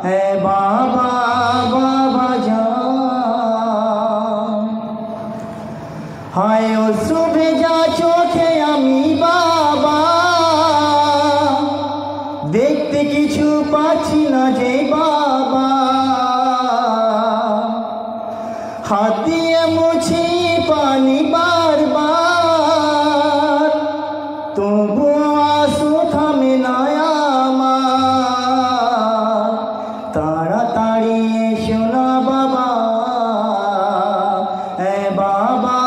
है बाबा बाबा जान हाय अश्रु भेजा चोखे आमी बाबा देखते किछु पाচ্ছি না যে बाबा हाथ दिए मुछी पानी बार बार तबु आंसू थामे ना আমার তাড়াতাড়ি এসো না বাবা এ বাবা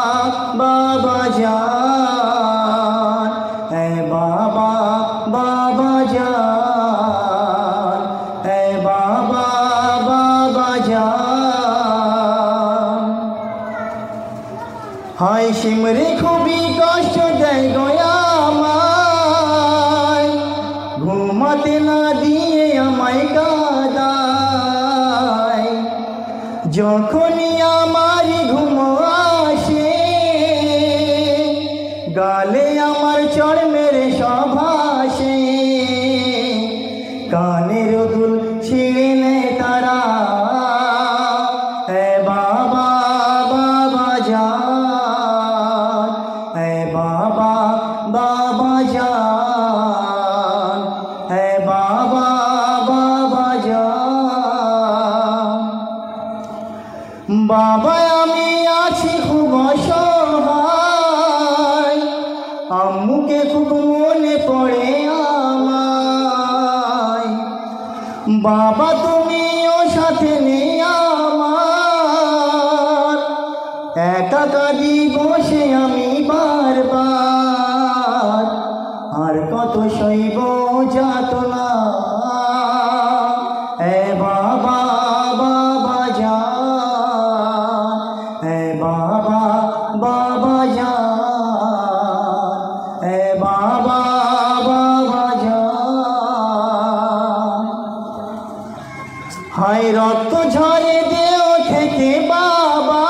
বাবা জান এ বাবা বাবা জান এ বাবা বাবা জান হায় সিমরে খুবই কষ্ট দেয় গো আমায় ঘুমাতে না দিয়ে আমায় কাঁদায় যখনই আমার ঘুম আসে গালে আমার চড় মেরে সভাসে কানের দুল ছিঁড়ে নেয় তারা এ বাবা বাবা জান এ বাবা বাবা জান এ বাবা বাবা জান বাবা আমি আছি খুব অসহায় আম্মুকে খুব মনে পড়ে আমায় বাবা তুমিও সাথে নেই আমার একা কাঁদি বসে আমি বারবার আর কত সইব যাতনা এ বাবা বাবা জান এ বাবা বাবা জান এ বাবা বাবা জান হায় রক্ত ঝরে দেহ থেকে বাবা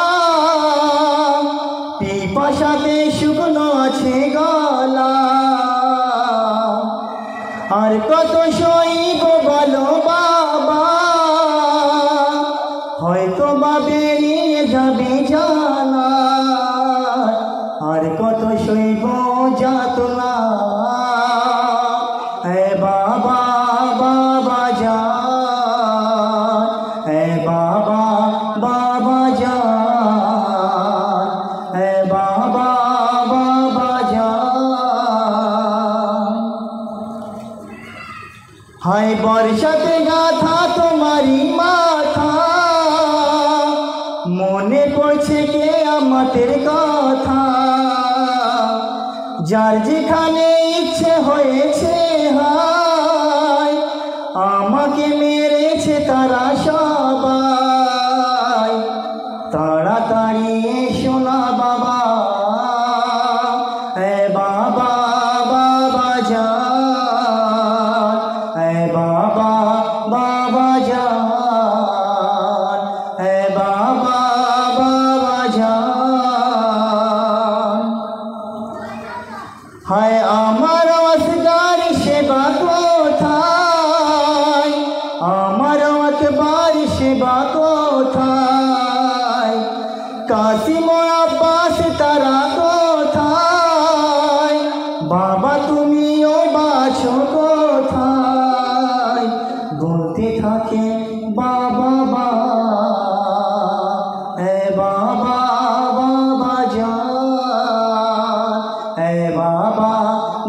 পিপাসাতে শুকনো আছে গলা আর কত সইব বলো বাবা হয়তো বা বেরিয়ে যাবে জানা আর কত সইব যাতনা এ বাবা বাবা জান এ বাবা বাবা জান এ বাবা বাবা জান হায় বর্ষাতে গাথা তোমারি মাথা মনে পড়ছে কে আমাদের কথা যার যেখানে ইচ্ছে হয়েছে হায় আমাকে মেরেছে তারা সবাই তাড়াতাড়ি এসো না বাবা এ বাবা বাবা জান এ বাবা বাবা জান এ বাবা বাবা জান হায় আমার আসগার সেবা কোথায় আমার আকবার সেবা কোথায় কাসিম আব্বাস তারা কোথায় বাবা তুমিও বাছো কোথায় বলতে থাকে বাবা বাবা এ বাবা বাবা জান এ বাবা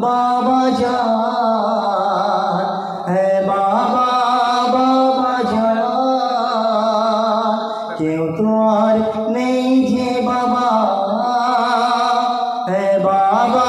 বাবা জান এ বাবা বাবা জান কেউ তো আর নেই যে বাবা এ বাবা